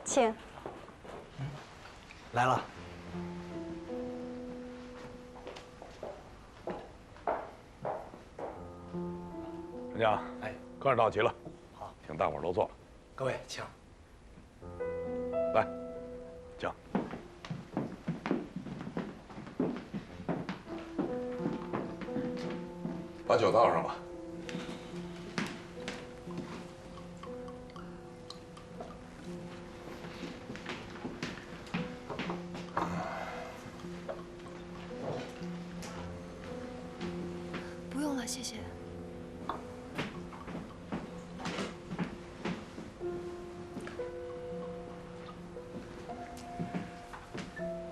请。来了。陈江，哎，客人到齐了，好，请大伙儿都坐。各位请。来，请。把酒倒上吧。不用了，谢谢。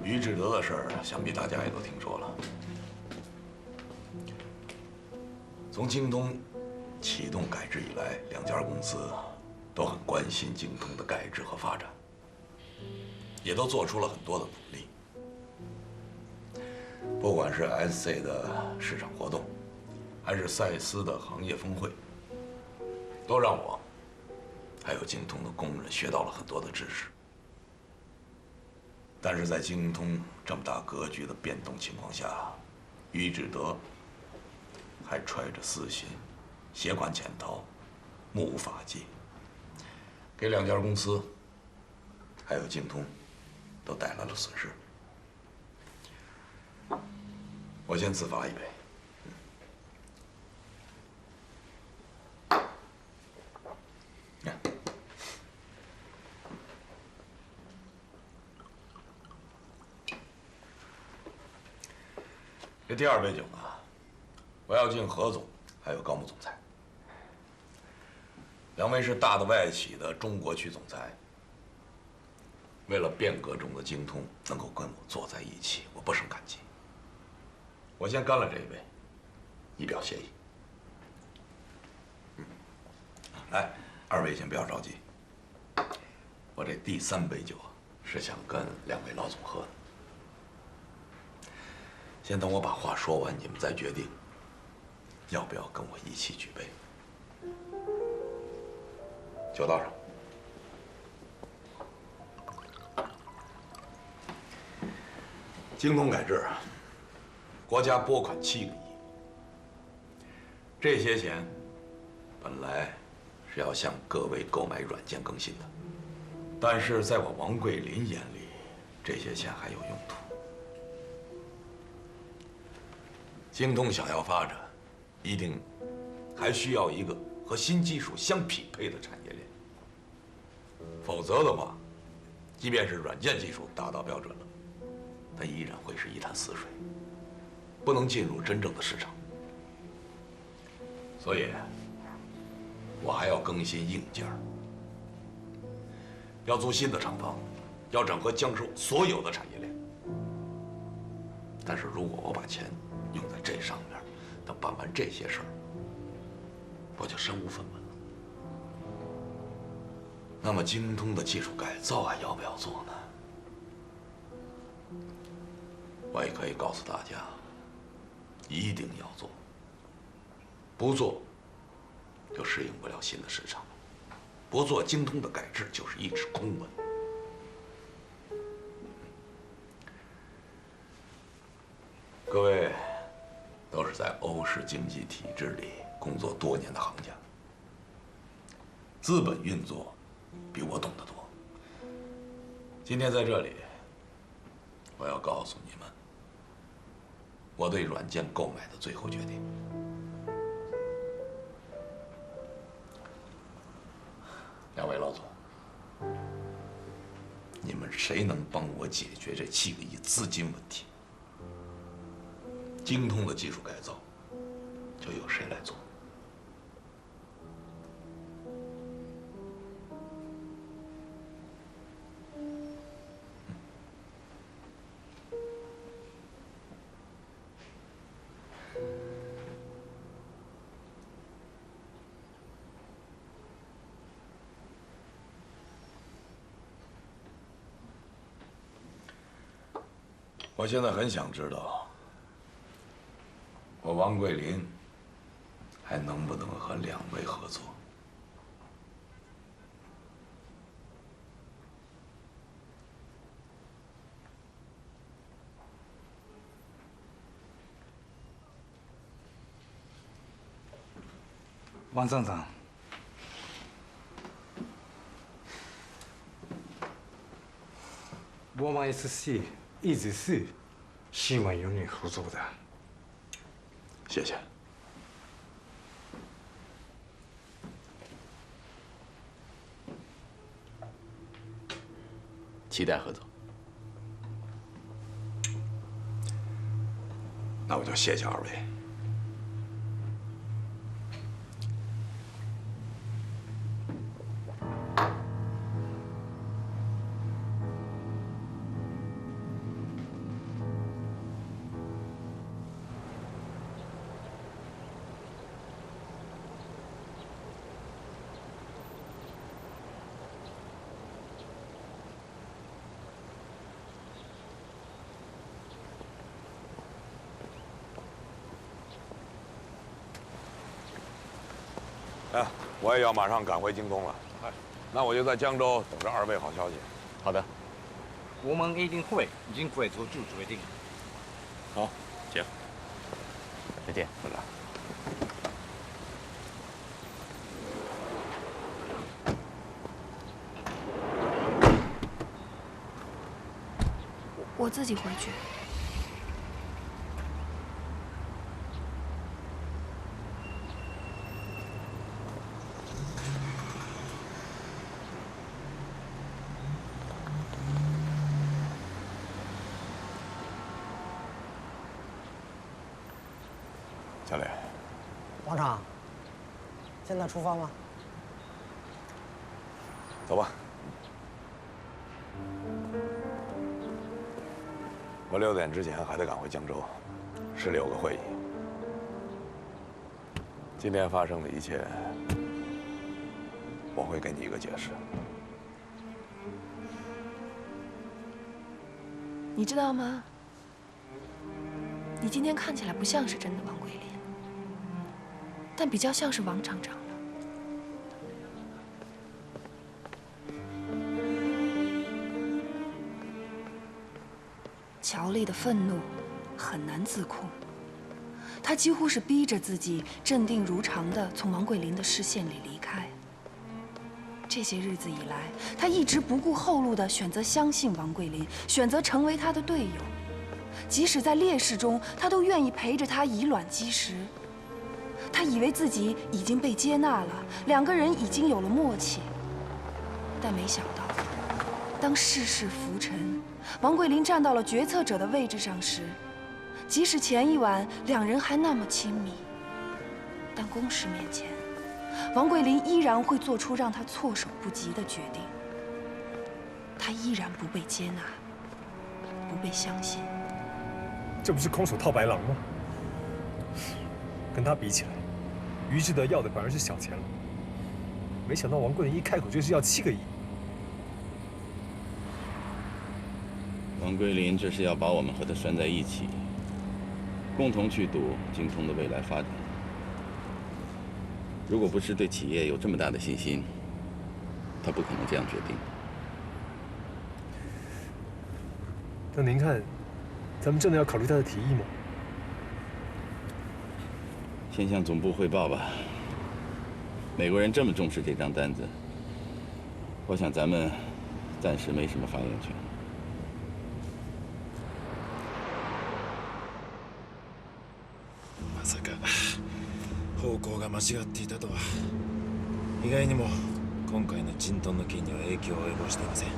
于志德的事儿，想必大家也都听说了。从京东启动改制以来，两家公司都很关心京东的改制和发展，也都做出了很多的努力。不管是 SC 的市场活动，还是赛斯的行业峰会，都让我还有京通的工人学到了很多的知识。但是在京通这么大格局的变动情况下，于志德还揣着私心，携款潜逃，目无法纪，给两家公司还有京通都带来了损失。我先自罚一杯。这第二杯酒呢，我要敬何总还有高木总裁，两位是大的外企的中国区总裁。为了变革中的京通能够跟我坐在一起，我不胜感激。我先干了这一杯，以表谢意。来，二位先不要着急，我这第三杯酒是想跟两位老总喝的。先等我把话说完，你们再决定要不要跟我一起举杯。酒倒上。京东改制，国家拨款7个亿，这些钱本来是要向各位购买软件更新的，但是在我王桂林眼里，这些钱还有用途。京东想要发展，一定还需要一个和新技术相匹配的产业链，否则的话，即便是软件技术达到标准了，它依然会是一潭死水，不能进入真正的市场。所以，我还要更新硬件，要租新的厂房，要整合江浙所有的产业链。但是如果我把钱用在这上面，等办完这些事儿，我就身无分文了。那么京东的技术改造还要不要做呢？我也可以告诉大家，一定要做，不做就适应不了新的市场，不做京东的改制就是一纸空文。各位都是在欧式经济体制里工作多年的行家，资本运作比我懂得多。今天在这里，我要告诉你们，我对软件购买的最后决定。两位老总，你们谁能帮我解决这7个亿资金问题？京通的技术改造，就由谁来做？我现在很想知道，我王桂林还能不能和两位合作？王厂长，我们 SC 一直是希望与你合作的。谢谢。期待合作。那我就谢谢二位。哎，我也要马上赶回京东了。那我就在江州等着二位好消息。好的，我们一定会尽快做出决定。好，行，再见，回来。我自己回去。小磊，王厂，现在出发吗？走吧。我6点之前还得赶回江州，市里有个会议。今天发生的一切，我会给你一个解释。你知道吗？你今天看起来不像是真的王桂林，但比较像是王厂长的。乔丽的愤怒很难自控，她几乎是逼着自己镇定如常地从王桂林的视线里离开。这些日子以来，她一直不顾后路地选择相信王桂林，选择成为他的队友。即使在烈士中，他都愿意陪着他以卵击石。他以为自己已经被接纳了，两个人已经有了默契，但没想到，当世事浮沉，王桂林站到了决策者的位置上时，即使前一晚两人还那么亲密，但公事面前，王桂林依然会做出让他措手不及的决定。他依然不被接纳，不被相信。这不是空手套白狼吗？跟他比起来，于志德要的反而是小钱了。没想到王桂林一开口就是要7个亿。王桂林这是要把我们和他拴在一起，共同去赌精通的未来发展。如果不是对企业有这么大的信心，他不可能这样决定。那您看，咱们真的要考虑他的提议吗？先向总部汇报吧。美国人这么重视这张单子，我想咱们暂时没什么发言权。まさか方向が間違っていたとは。意外にも今回のジントンの件には影響を及ぼしていません。こ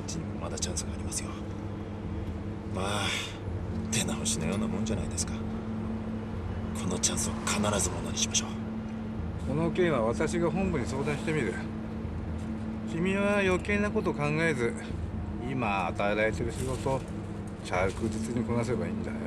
っちにもまだチャンスがありますよ。まあ出直しのようなもんじゃないですか。このチャンスを必ずものにしましょう。この件は私が本部に相談してみる。君は余計なこと考えず、今与えられてる仕事を着実にこなせばいいんだよ。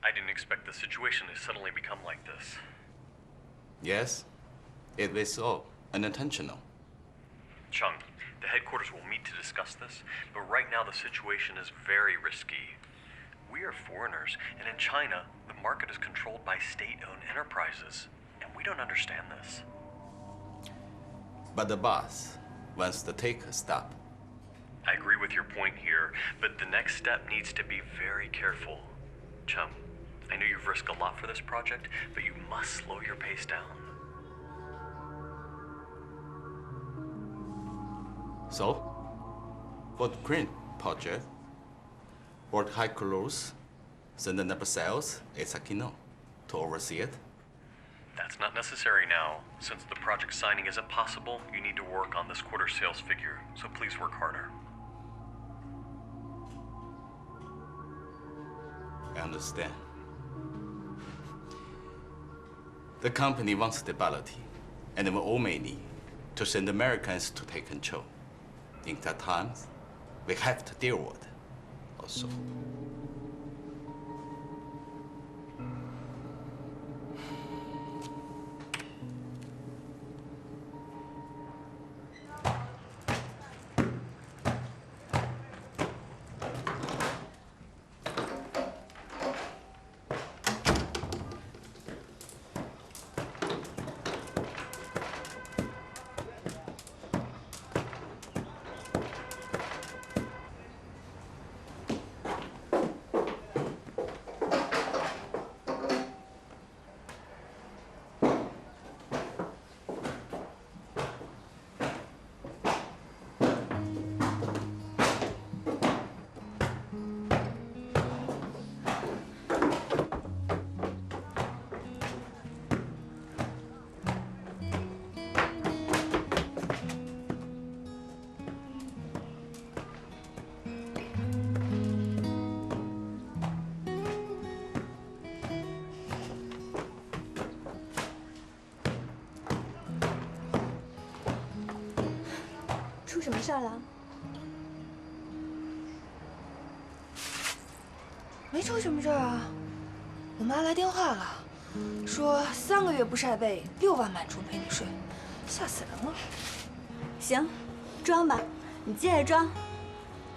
I didn't expect the situation to suddenly become like this. Yes, it was all unintentional. Chung, the headquarters will meet to discuss this, but right now the situation is very risky. We are foreigners, and in China, the market is controlled by state-owned enterprises, and we don't understand this. But the boss wants to take a step. I agree with your point here, but the next step needs to be very careful. Chung, I know you've risked a lot for this project, but you must slow your pace down. So, for the print project, World High Close send the number sales is Aquino to oversee it. That's not necessary now. Since the project signing isn't possible, you need to work on this quarter sales figure, so please work harder. I understand. The company wants stability, and we all may need to send Americans to take control. In that times, we have to deal with it also.出什么事儿了？没出什么事儿啊。我妈来电话了，说3个月不晒被，6万满出陪你睡，吓死人了。行，装吧，你接着装。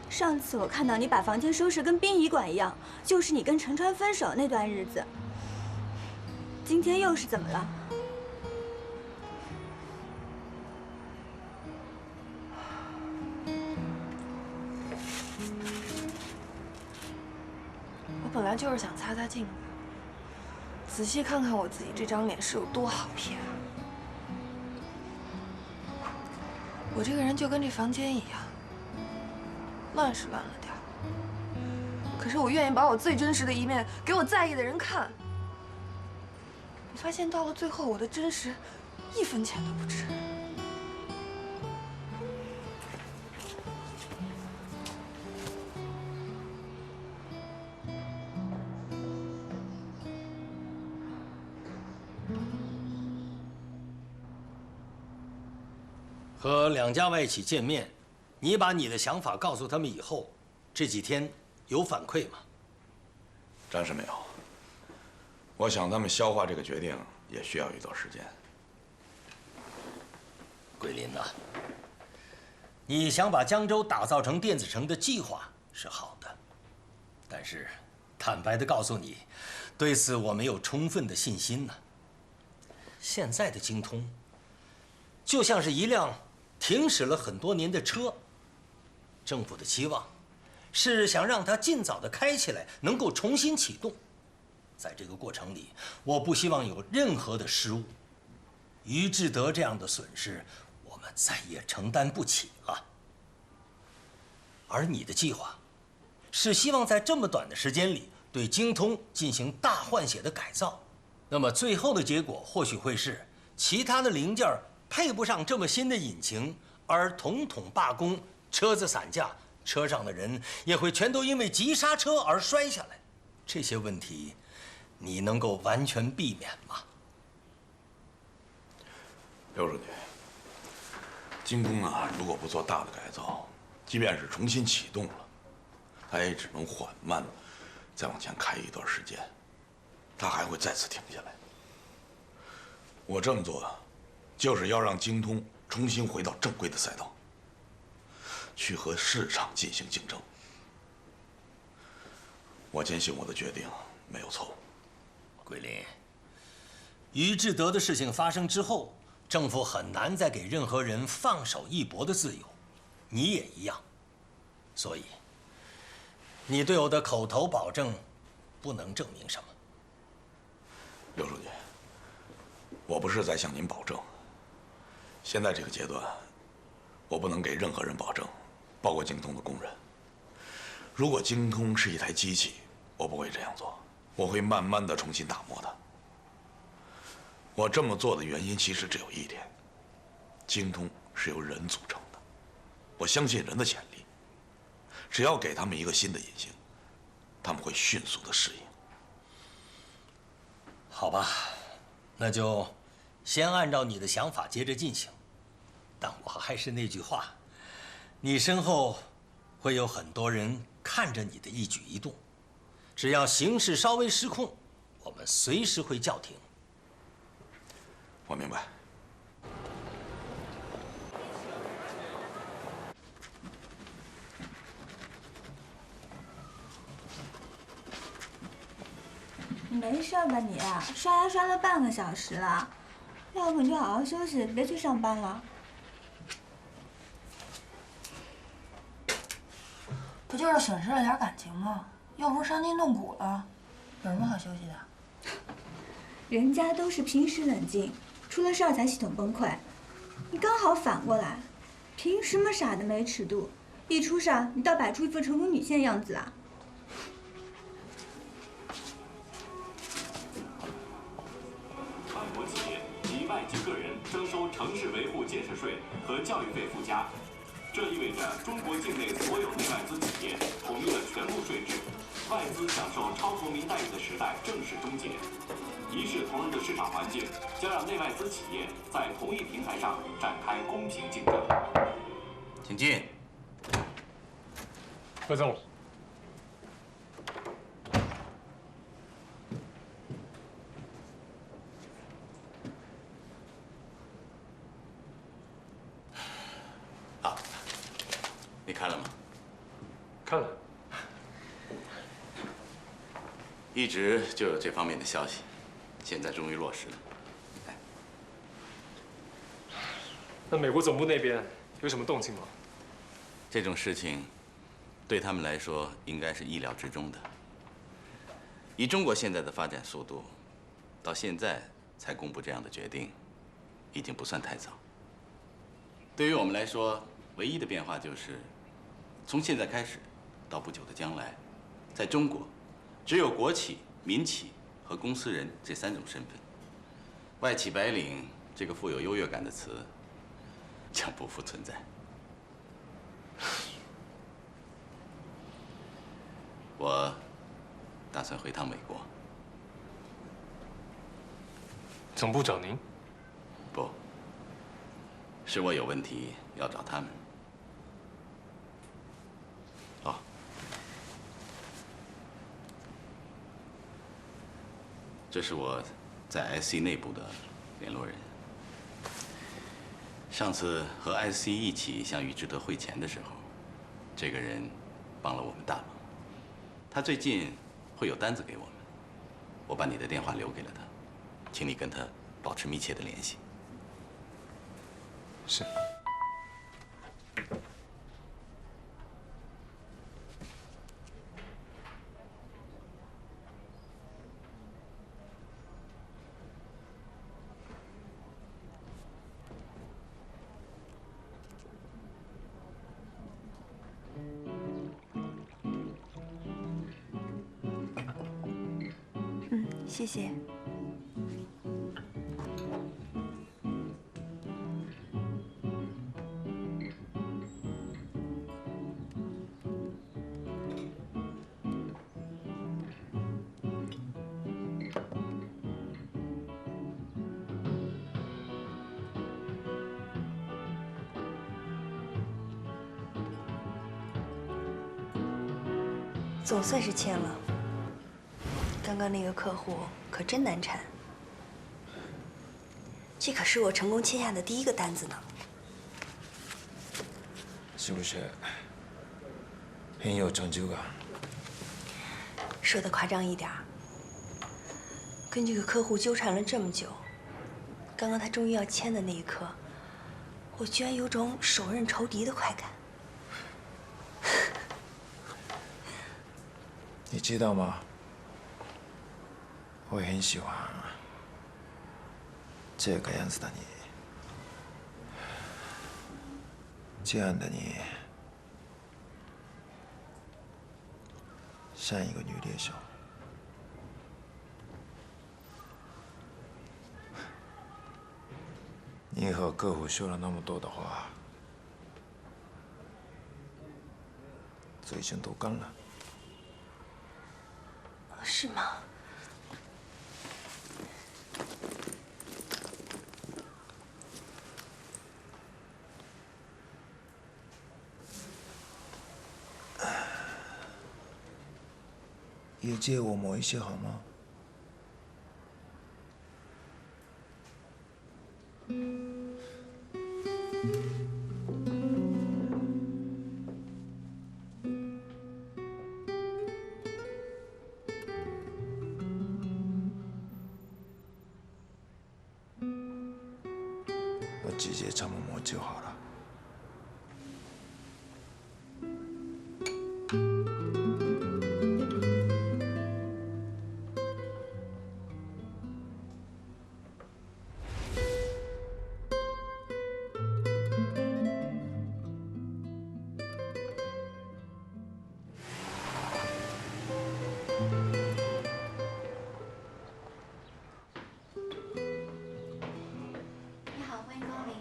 上次我看到你把房间收拾跟殡仪馆一样，就是你跟陈川分手那段日子。今天又是怎么了？我本来就是想擦擦镜子，仔细看看我自己这张脸是有多好骗。我这个人就跟这房间一样，乱是乱了点儿，可是我愿意把我最真实的一面给我在意的人看。我发现到了最后，我的真实1分钱都不值。和两家外一起见面，你把你的想法告诉他们以后，这几天有反馈吗？暂时没有。我想他们消化这个决定也需要一段时间。桂林呐，你想把江州打造成电子城的计划是好的，但是坦白地告诉你，对此我没有充分的信心呢。现在的京通，就像是一辆停驶了很多年的车，政府的期望是想让它尽早的开起来，能够重新启动。在这个过程里，我不希望有任何的失误。于志德这样的损失，我们再也承担不起了。而你的计划，是希望在这么短的时间里对精通进行大换血的改造，那么最后的结果或许会是其他的零件配不上这么新的引擎，而统统罢工，车子散架，车上的人也会全都因为急刹车而摔下来。这些问题，你能够完全避免吗？刘书记，精工啊，如果不做大的改造，即便是重新启动了，它也只能缓慢的再往前开一段时间，它还会再次停下来。我这么做，就是要让精通重新回到正规的赛道，去和市场进行竞争。我坚信我的决定没有错误。桂林，于志德的事情发生之后，政府很难再给任何人放手一搏的自由，你也一样。所以，你对我的口头保证，不能证明什么。刘书记，我不是在向您保证。现在这个阶段，我不能给任何人保证，包括精通的工人。如果精通是一台机器，我不会这样做，我会慢慢的重新打磨它。我这么做的原因其实只有一点：精通是由人组成的，我相信人的潜力。只要给他们一个新的引擎，他们会迅速的适应。好吧，那就先按照你的想法接着进行。但我还是那句话，你身后会有很多人看着你的一举一动，只要形势稍微失控，我们随时会叫停。我明白。你没事吧你？刷牙刷了半个小时了，要不你就好好休息，别去上班了。不就是损失了点感情吗？又不是伤筋动骨了，有什么好休息的？人家都是平时冷静，出了事儿才系统崩溃，你刚好反过来，凭什么傻的没尺度？一出事儿，你倒摆出一副成功女性的样子啊！万国企业及外籍个人征收城市维护建设税和教育费附加，这意味着中国境内所有内外资企业统一了全部税制，外资享受超国民待遇的时代正式终结。一视同仁的市场环境将让内外资企业在同一平台上展开公平竞争。请进。何总。好，你看了吗？看了。一直就有这方面的消息，现在终于落实了。那美国总部那边有什么动静吗？这种事情对他们来说应该是意料之中的。以中国现在的发展速度，到现在才公布这样的决定，已经不算太早。对于我们来说，唯一的变化就是，从现在开始到不久的将来，在中国，只有国企、民企和公司人这3种身份。外企白领这个富有优越感的词将不复存在。我打算回趟美国。总部找您？不，是我有问题要找他们。哦，这是我在 IC 内部的联络人。上次和 IC 一起向宇智德汇钱的时候，这个人帮了我们大忙。他最近会有单子给我们，我把你的电话留给了他，请你跟他保持密切的联系。是。谢谢。总算是签了。刚刚那个客户可真难缠，这可是我成功签下的第一个单子呢。是不是很有成就感？说的夸张一点儿，跟这个客户纠缠了这么久，刚刚他终于要签的那一刻，我居然有种手刃仇敌的快感。你知道吗？我很喜欢这个样子的你，这样的你，像一个女猎手。你和客户说了那么多的话，嘴唇都干了。是吗？也借我摸一些好吗？我直接这么摸就好了。你好，欢迎光临。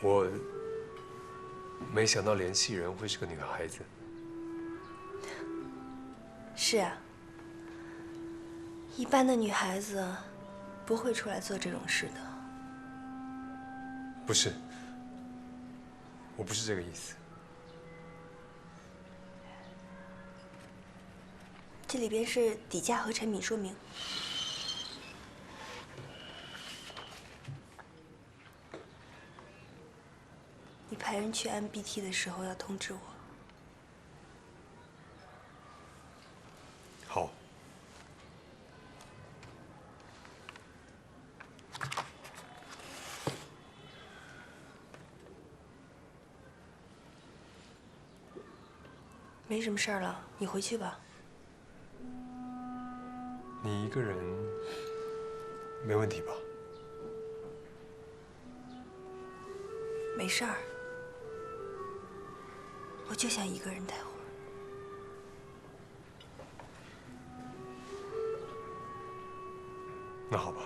我没想到联系人会是个女孩子。是啊，一般的女孩子不会出来做这种事的。不是，我不是这个意思。这里边是底价和产品说明。你派人去按 BT 的时候要通知我。好。没什么事儿了，你回去吧。你一个人没问题吧？没事儿，我就想一个人待会儿。那好吧。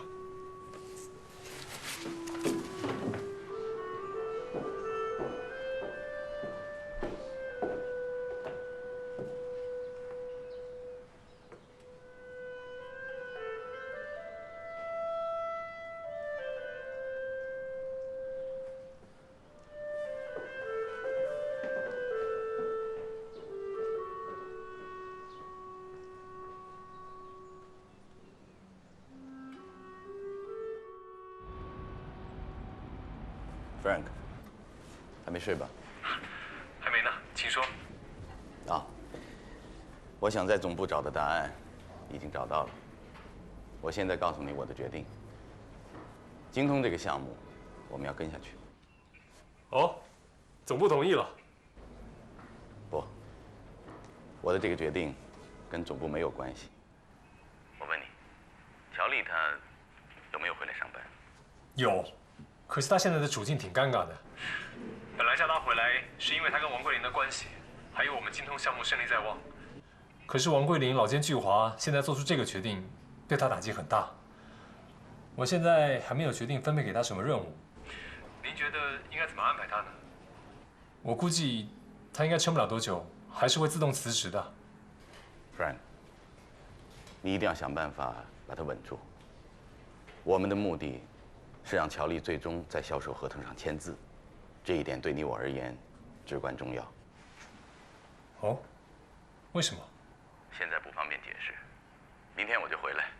Frank， 还没睡吧？还没呢，请说。啊，我想在总部找的答案已经找到了。我现在告诉你我的决定：精通这个项目，我们要跟下去。哦，总部同意了。不，我的这个决定跟总部没有关系。我问你，乔丽她有没有回来上班？有。可是他现在的处境挺尴尬的。本来叫他回来是因为他跟王桂林的关系，还有我们精通项目胜利在望。可是王桂林老奸巨猾，现在做出这个决定，对他打击很大。我现在还没有决定分配给他什么任务。您觉得应该怎么安排他呢？我估计他应该撑不了多久，还是会自动辞职的。Frank， 你一定要想办法把他稳住。我们的目的是让乔丽最终在销售合同上签字，这一点对你我而言至关重要。哦，为什么？现在不方便解释，明天我就回来。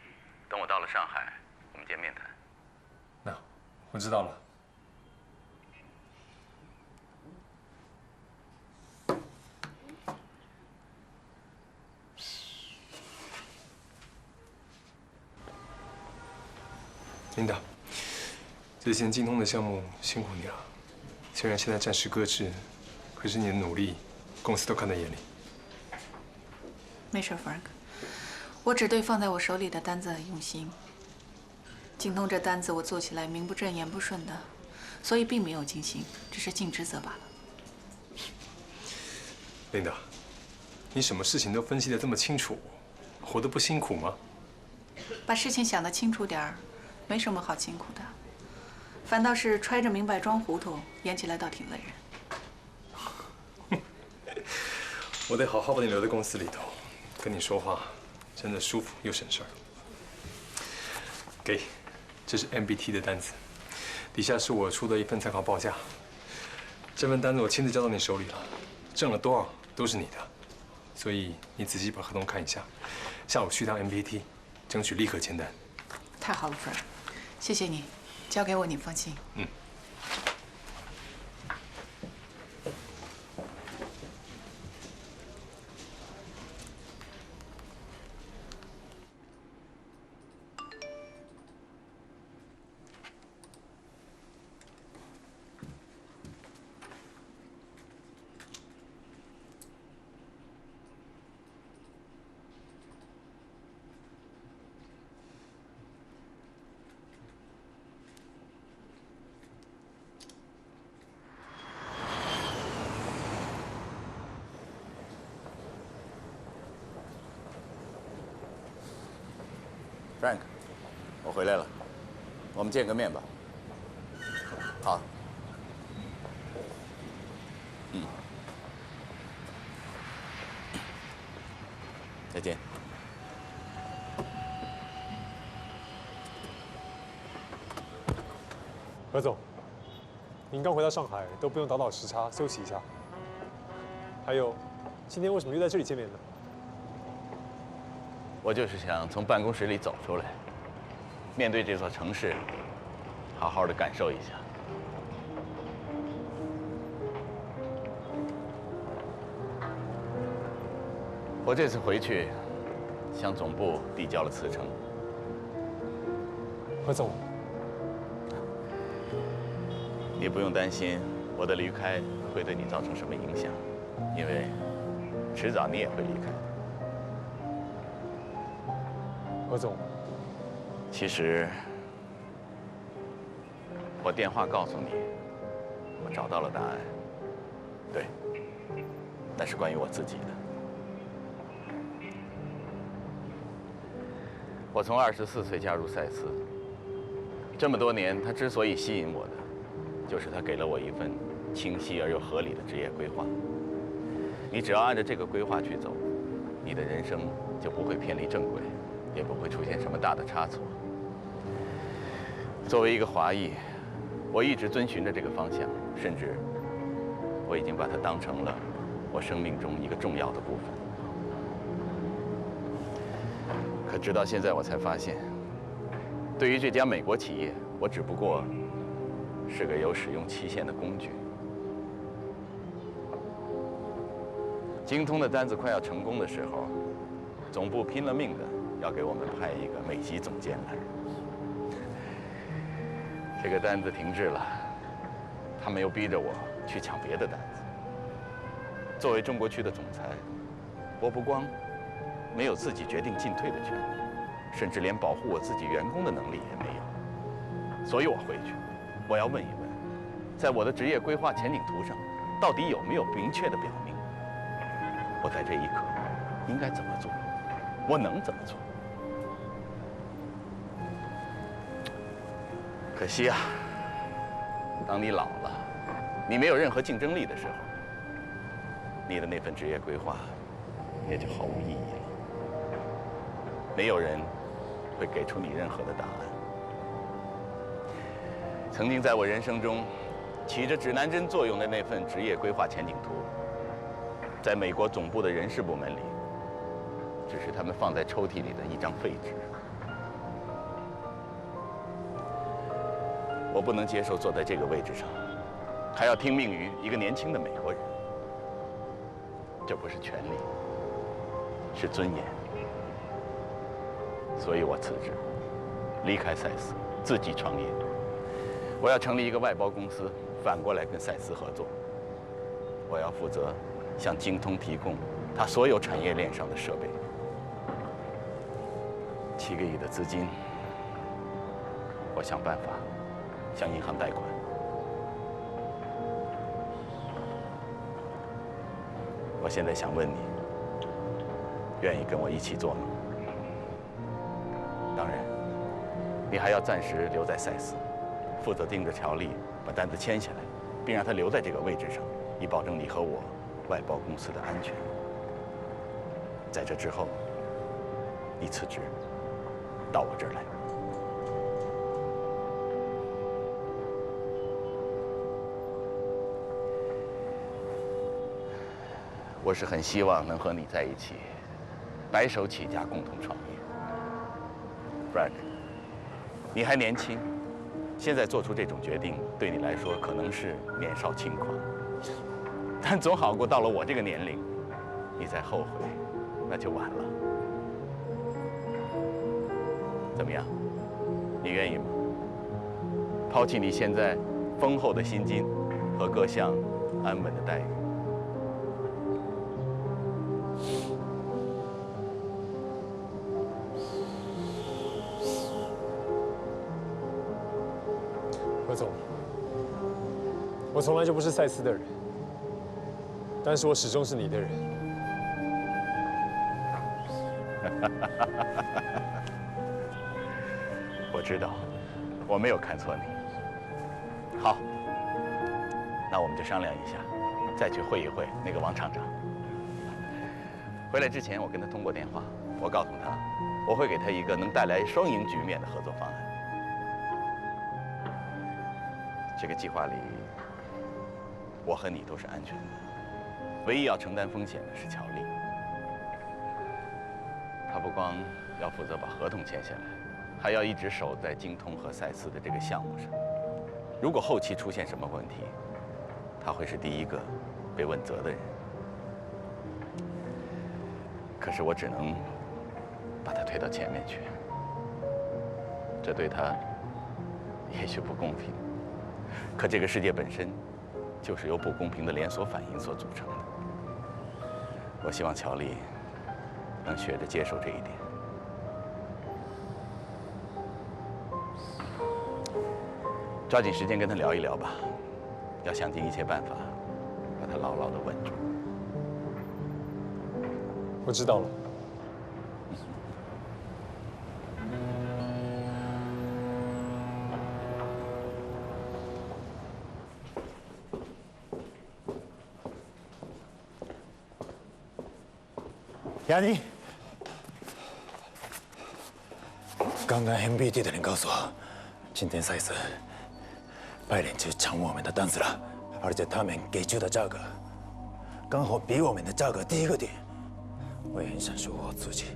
等我到了上海，我们见面谈。那我知道了。琳达，这些精通的项目辛苦你了。虽然现在暂时搁置，可是你的努力，公司都看在眼里。没事 ，Frank， 我只对放在我手里的单子很用心。精通这单子我做起来名不正言不顺的，所以并没有尽心，只是尽职责罢了。琳达，你什么事情都分析得这么清楚，活得不辛苦吗？把事情想得清楚点儿，没什么好辛苦的。反倒是揣着明白装糊涂，演起来倒挺累人。我得好好把你留在公司里头，跟你说话真的舒服又省事儿。给，这是 MBT 的单子，底下是我出的一份参考报价。这份单子我亲自交到你手里了，挣了多少都是你的，所以你仔细把合同看一下，下午去趟 MBT， 争取立刻签单。太好了 ，Frank， 谢谢你，交给我你放心。嗯。Frank， 我回来了，我们见个面吧。好。嗯。再见。何总，您刚回到上海，都不用倒时差休息一下。还有，今天为什么约在这里见面呢？我就是想从办公室里走出来，面对这座城市，好好的感受一下。我这次回去，向总部递交了辞呈。何总，你不用担心我的离开会对你造成什么影响，因为迟早你也会离开。何总，其实我电话告诉你，我找到了答案。对，那是关于我自己的。我从24岁加入赛斯，这么多年，他之所以吸引我的，就是他给了我一份清晰而又合理的职业规划。你只要按照这个规划去走，你的人生就不会偏离正轨，也不会出现什么大的差错。作为一个华裔，我一直遵循着这个方向，甚至我已经把它当成了我生命中一个重要的部分。可直到现在，我才发现，对于这家美国企业，我只不过是个有使用期限的工具。精通的单子快要成功的时候，总部拼了命的要给我们派一个美籍总监来。这个单子停滞了，他们又逼着我去抢别的单子。作为中国区的总裁，我不光没有自己决定进退的权利，甚至连保护我自己员工的能力也没有。所以我回去，我要问一问，在我的职业规划前景图上，到底有没有明确的表明，我在这一刻应该怎么做，我能怎么做？可惜啊，当你老了，你没有任何竞争力的时候，你的那份职业规划也就毫无意义了。没有人会给出你任何的答案。曾经在我人生中起着指南针作用的那份职业规划前景图，在美国总部的人事部门里，只是他们放在抽屉里的一张废纸。我不能接受坐在这个位置上，还要听命于一个年轻的美国人。这不是权利，是尊严。所以我辞职，离开赛斯，自己创业。我要成立一个外包公司，反过来跟赛斯合作。我要负责向精通提供它所有产业链上的设备。7个亿的资金，我想办法向银行贷款。我现在想问你，愿意跟我一起做吗？当然，你还要暂时留在赛斯，负责盯着乔丽把单子签下来，并让他留在这个位置上，以保证你和我外包公司的安全。在这之后，你辞职，到我这儿来。我是很希望能和你在一起，白手起家，共同创业。Frank， 你还年轻，现在做出这种决定，对你来说可能是年少轻狂，但总好过到了我这个年龄，你再后悔，那就晚了。怎么样？你愿意吗？抛弃你现在丰厚的薪金和各项安稳的待遇。何总，我从来就不是赛斯的人，但是我始终是你的人。我知道，我没有看错你。好，那我们就商量一下，再去会一会那个王厂长。回来之前，我跟他通过电话，我告诉他，我会给他一个能带来双赢局面的合作方案。这个计划里，我和你都是安全的，唯一要承担风险的是乔丽。她不光要负责把合同签下来，还要一直守在精通和赛斯的这个项目上。如果后期出现什么问题，她会是第一个被问责的人。可是我只能把她推到前面去，这对她也许不公平。可这个世界本身就是由不公平的连锁反应所组成的。我希望乔丽能学着接受这一点。抓紧时间跟他聊一聊吧。要想尽一切办法把他牢牢地稳住。我知道了。亚妮，刚刚 MBT 的人告诉我，今天赛斯派人去抢我们的单子了，而且他们给出的价格刚好比我们的价格低一个点。我也很想说我自己，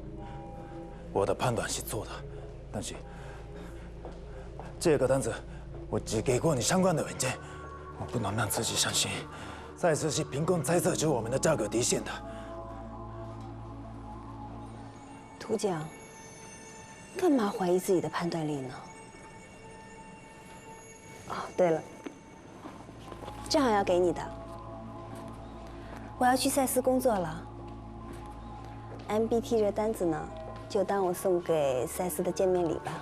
我的判断是错的，但是这个单子我只给过你相关的文件，我不能让自己相信赛斯是凭空猜测出我们的价格底线的。涂江，干嘛怀疑自己的判断力呢？哦，对了，正好要给你的，我要去赛斯工作了。MBT 这单子呢，就当我送给赛斯的见面礼吧。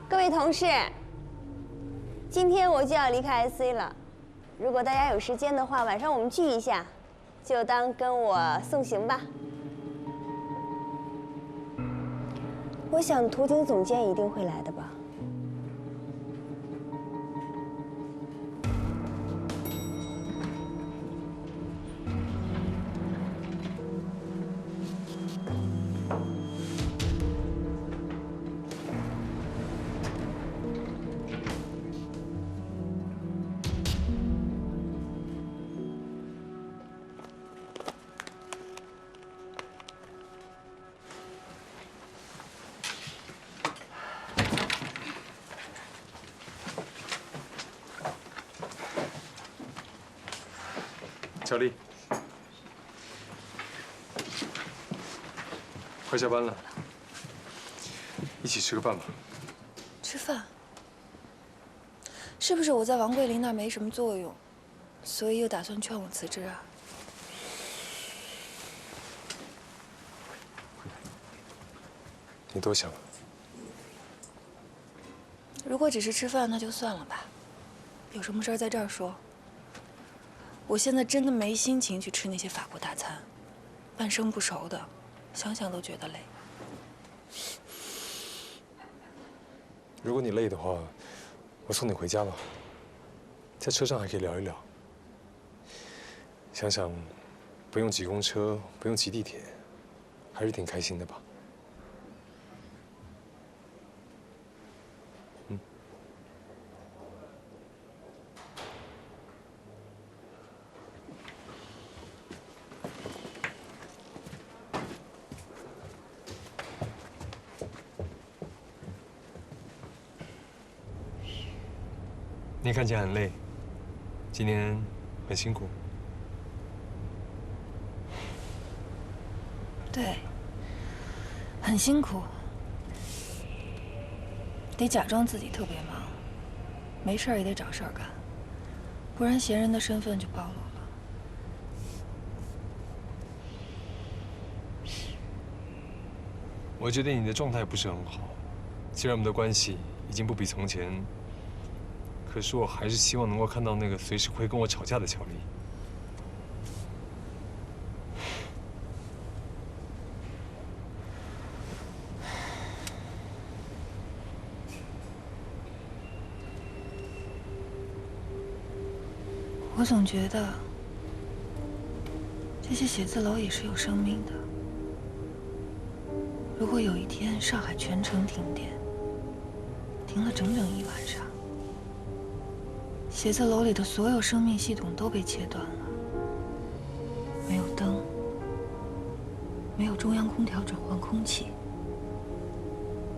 各位同事，今天我就要离开 SC 了，如果大家有时间的话，晚上我们聚一下。就当跟我送行吧。我想图景总监一定会来的吧。小丽，快下班了，一起吃个饭吧。吃饭？是不是我在王桂林那儿没什么作用，所以又打算劝我辞职啊？你多想了。如果只是吃饭，那就算了吧。有什么事儿在这儿说。我现在真的没心情去吃那些法国大餐，半生不熟的，想想都觉得累。如果你累的话，我送你回家吧。在车上还可以聊一聊。想想，不用挤公车，不用挤地铁，还是挺开心的吧？你看起来很累，今天很辛苦。对，很辛苦，得假装自己特别忙，没事儿也得找事儿干，不然闲人的身份就暴露了。我觉得你的状态不是很好，虽然我们的关系已经不比从前。可是我还是希望能够看到那个随时会跟我吵架的乔丽。我总觉得这些写字楼也是有生命的。如果有一天上海全城停电，停了整整1晚上。写字楼里的所有生命系统都被切断了，没有灯，没有中央空调转换空气，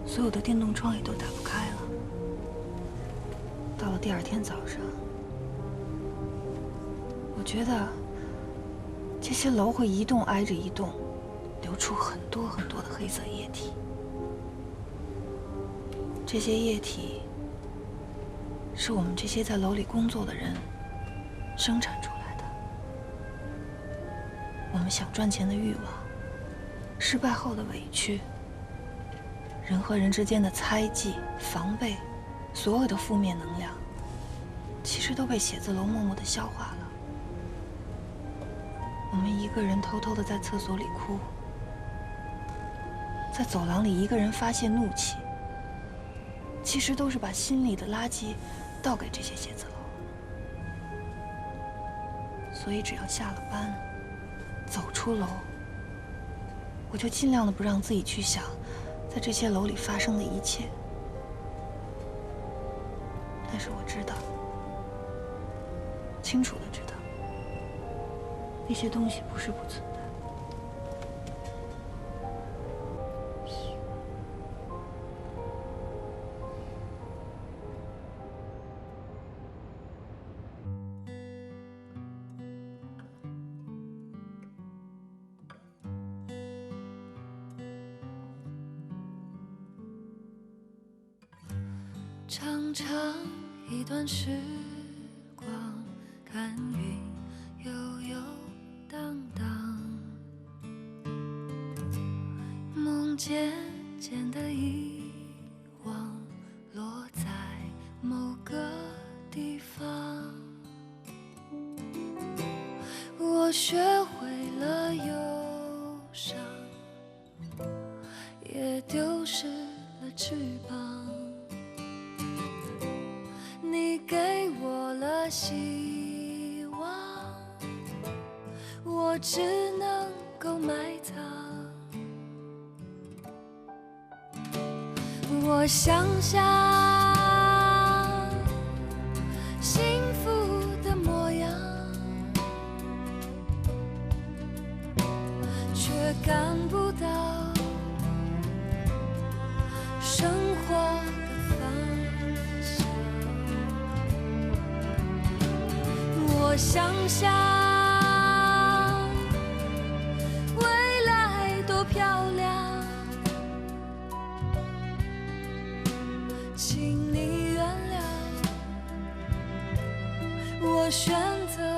所有的电动窗也都打不开了。到了第2天早上，我觉得这些楼会一栋挨着一栋，流出很多很多的黑色液体。这些液体是我们这些在楼里工作的人生产出来的。我们想赚钱的欲望，失败后的委屈，人和人之间的猜忌、防备，所有的负面能量，其实都被写字楼默默地消化了。我们一个人偷偷地在厕所里哭，在走廊里一个人发泄怒气，其实都是把心里的垃圾倒给这些写字楼。所以只要下了班，走出楼，我就尽量的不让自己去想在这些楼里发生的一切。但是我知道，清楚的知道，那些东西不是不存在。长长一段时光，看云悠悠荡荡，梦渐渐的遗忘，落在某个地方。我学会了忧伤，也丢失了翅膀。你给我了希望，我只能够埋藏。我想象幸福的模样，却感不到生活的方向。我想象未来多漂亮，请你原谅我选择